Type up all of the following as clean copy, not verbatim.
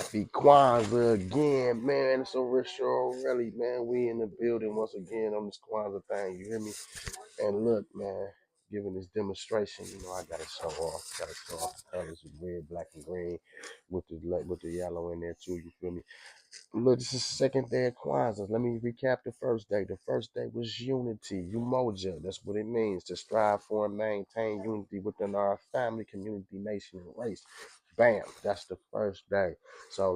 Happy Kwanzaa again, man. It's a ritual, really, man. We in the building once again on this Kwanzaa thing. You hear me? And look, man, giving this demonstration, I gotta show off. Gotta show off the colors of red, black, and green with the yellow in there too. You feel me? Look, this is the second day of Kwanzaa. Let me recap the first day. The first day was unity, umoja. That's what it means to strive for and maintain unity within our family, community, nation, and race. Bam, that's the first day. So,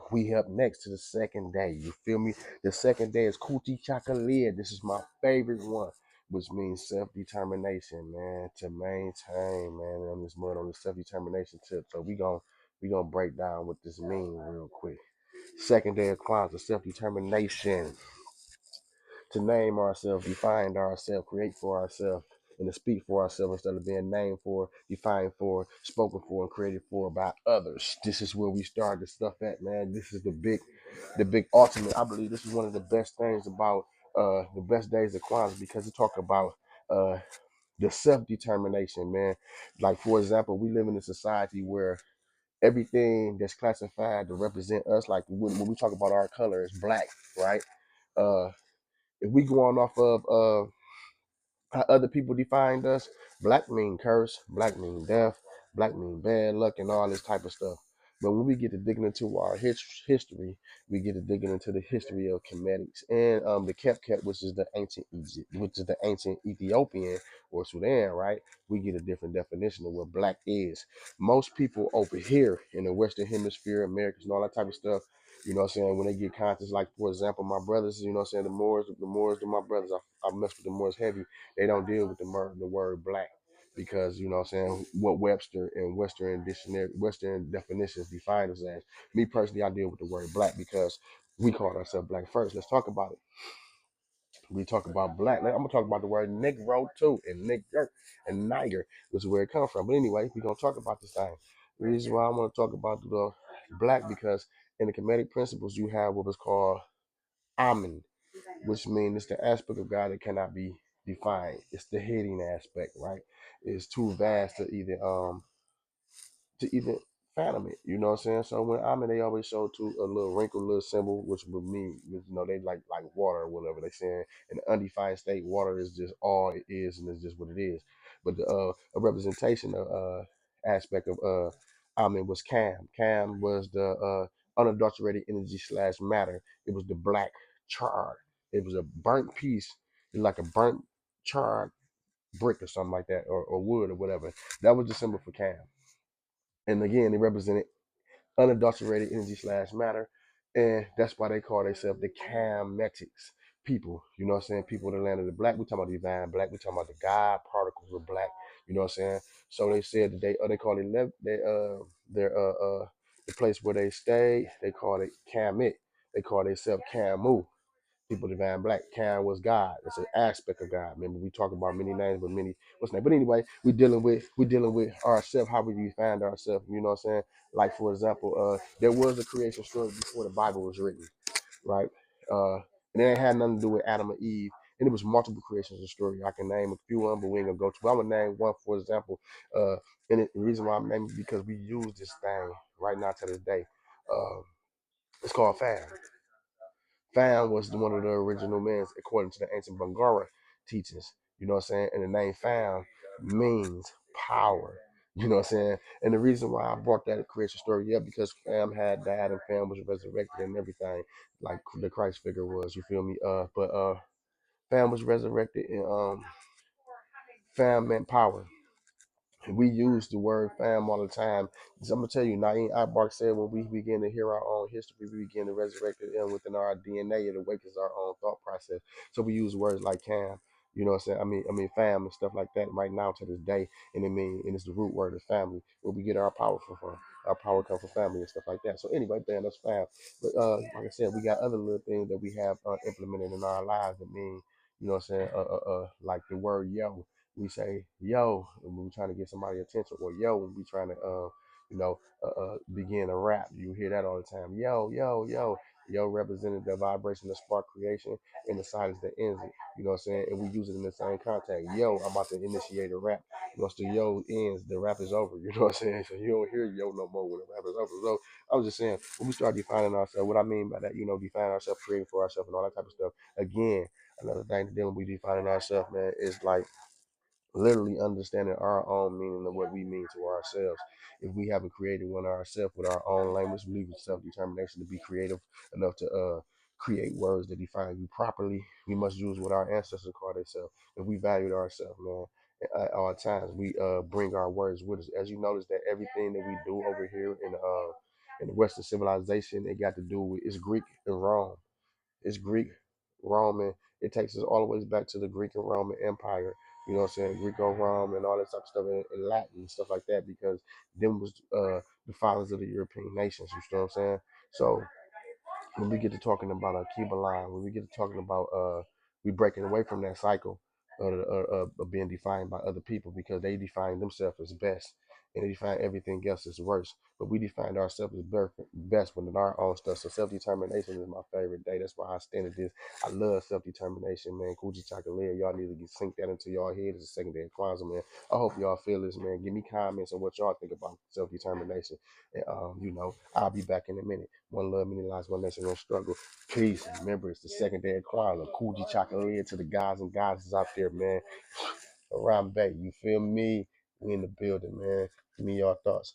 we up next to the second day. You feel me? The second day is Kujichagulia. This is my favorite one, which means self-determination, man, to maintain, man, on this mud, on the self-determination tip. So we gonna break down what this means real quick. Second day of Kwanzaa, self-determination, to name ourselves, define ourselves, create for ourselves, and to speak for ourselves instead of being named for, defined for, spoken for, and created for by others. This is where we start the stuff at, man. This is the big ultimate. I believe this is one of the best things about the best days of Kwanzaa because it talk about uh, the self-determination, man. Like, for example, we live in a society where everything that's classified to represent us, like when we talk about our color, is black, right? Uh, if we go on off of how other people defined us, black mean curse, black mean death, black mean bad luck, and all this type of stuff. But when we get to digging into our history, we get to digging into the history of Kemetics and the Kepket, which is the ancient Egypt, which is the ancient Ethiopian or Sudan, right? We get a different definition of what black is. Most people over here in the Western Hemisphere, Americans, and all that type of stuff, when they get conscious, like for example, my brothers, the Moors, to my brothers, I mess with the Moors heavy. They don't deal with the word black because what Webster and Western definitions define us as. Me personally, I deal with the word black because we call ourselves black first. Let's talk about it. We talk about black. I'm gonna talk about the word negro too, and nigger and niger, which is where it comes from. But anyway, we're gonna talk about this thing. The reason why I'm gonna talk about the black because in the Kemetic principles you have what is called Amen, which means it's the aspect of God that cannot be defined. It's the hidden aspect, right? It's too vast to even fathom it. You know what I'm saying? So when I'm in, they always show to a little wrinkled little symbol, which would mean, they like water or whatever they saying. In the undefined state, water is just all it is, and it's just what it is. But a representation of aspect of Amen was Cam. Cam was the unadulterated energy slash matter. It was the black char. It was a burnt piece, like a burnt charred brick or something like that, or wood or whatever. That was the symbol for Cam. And again, they represented unadulterated energy slash matter. And that's why they call themselves the Kametics people. You know what I'm saying? People in the land of the black. We talking about divine black. We talking about the God particles of black. You know what I'm saying? So they said that they call it the place where they stay. They call it Kamit. They call themselves Kamu. People divine black. Karen was God. It's an aspect of God. Remember, we talk about many names, but many what's name. But anyway, we dealing with ourselves, how we define ourselves. You know what I'm saying? Like for example, there was a creation story before the Bible was written, right? Uh, and it ain't had nothing to do with Adam and Eve. And it was multiple creations of story. I can name a few of them, but we ain't gonna go to. But I'm gonna name one, for example. The reason why I'm naming it because we use this thing right now to this day. Uh, it's called fam. Fam was one of the original men, according to the ancient Bangara teachings. You know what I'm saying? And the name Fam means power. You know what I'm saying? And the reason why I brought that creation story up because Fam had died and Fam was resurrected and everything, like the Christ figure was. You feel me? But Fam was resurrected and Fam meant power. We use the word fam all the time. So I'm gonna tell you, Naeem Akbar said when we begin to hear our own history, we begin to resurrect it within our DNA. It awakens our own thought process. So we use words like cam, you know what I'm saying? I mean fam and stuff like that right now to this day. And it's the root word of family, where we get our power from. Our power comes from family and stuff like that. So anyway, man, that's fam. But like I said, we got other little things that we have implemented in our lives that mean, you know what I'm saying? Like the word yo. We say yo when we're trying to get somebody attention, or yo when we trying to begin to rap. You hear that all the time. Yo, yo, yo. Yo represented the vibration of spark creation and the silence that ends it. You know what I'm saying? And we use it in the same context. Yo, I'm about to initiate a rap. Once the yo ends, the rap is over. You know what I'm saying? So you don't hear yo no more when the rap is over. So I was just saying, when we start defining ourselves, what I mean by that, define ourselves, creating for ourselves, and all that type of stuff. Again, another thing that then when we defining ourselves, man, is like literally understanding our own meaning of what we mean to ourselves. If we haven't created one ourselves with our own language, we believe in self-determination to be creative enough to create words that define you properly. We must use what our ancestors called themselves. If we valued ourselves, man, at all times, we bring our words with us. As you notice that everything that we do over here in the Western civilization, it got to do with it's Greek and Rome. It's Greek, Roman. It takes us all the way back to the Greek and Roman Empire. You know what I'm saying? Greco Rome and all that type of stuff in Latin and stuff like that because them was the fathers of the European nations. You know what I'm saying? So when we get to talking about a Cuba line, when we get to talking about we breaking away from that cycle of being defined by other people because they define themselves as best and they define everything else as worse. But we define ourselves as best within our own stuff. So self determination is my favorite day. That's why I stand at this. I love self determination, man. Kujichagulia, y'all need to sink that into y'all head. It's the second day of Kwanzaa, man. I hope y'all feel this, man. Give me comments on what y'all think about self determination. And, I'll be back in a minute. One love, many lives, one nation, one struggle. Peace. Remember, it's the second day of Kwanzaa. Kujichagulia to the guys and goddesses out there, man. Around Bay, you feel me? We in the building, man. Give me your thoughts.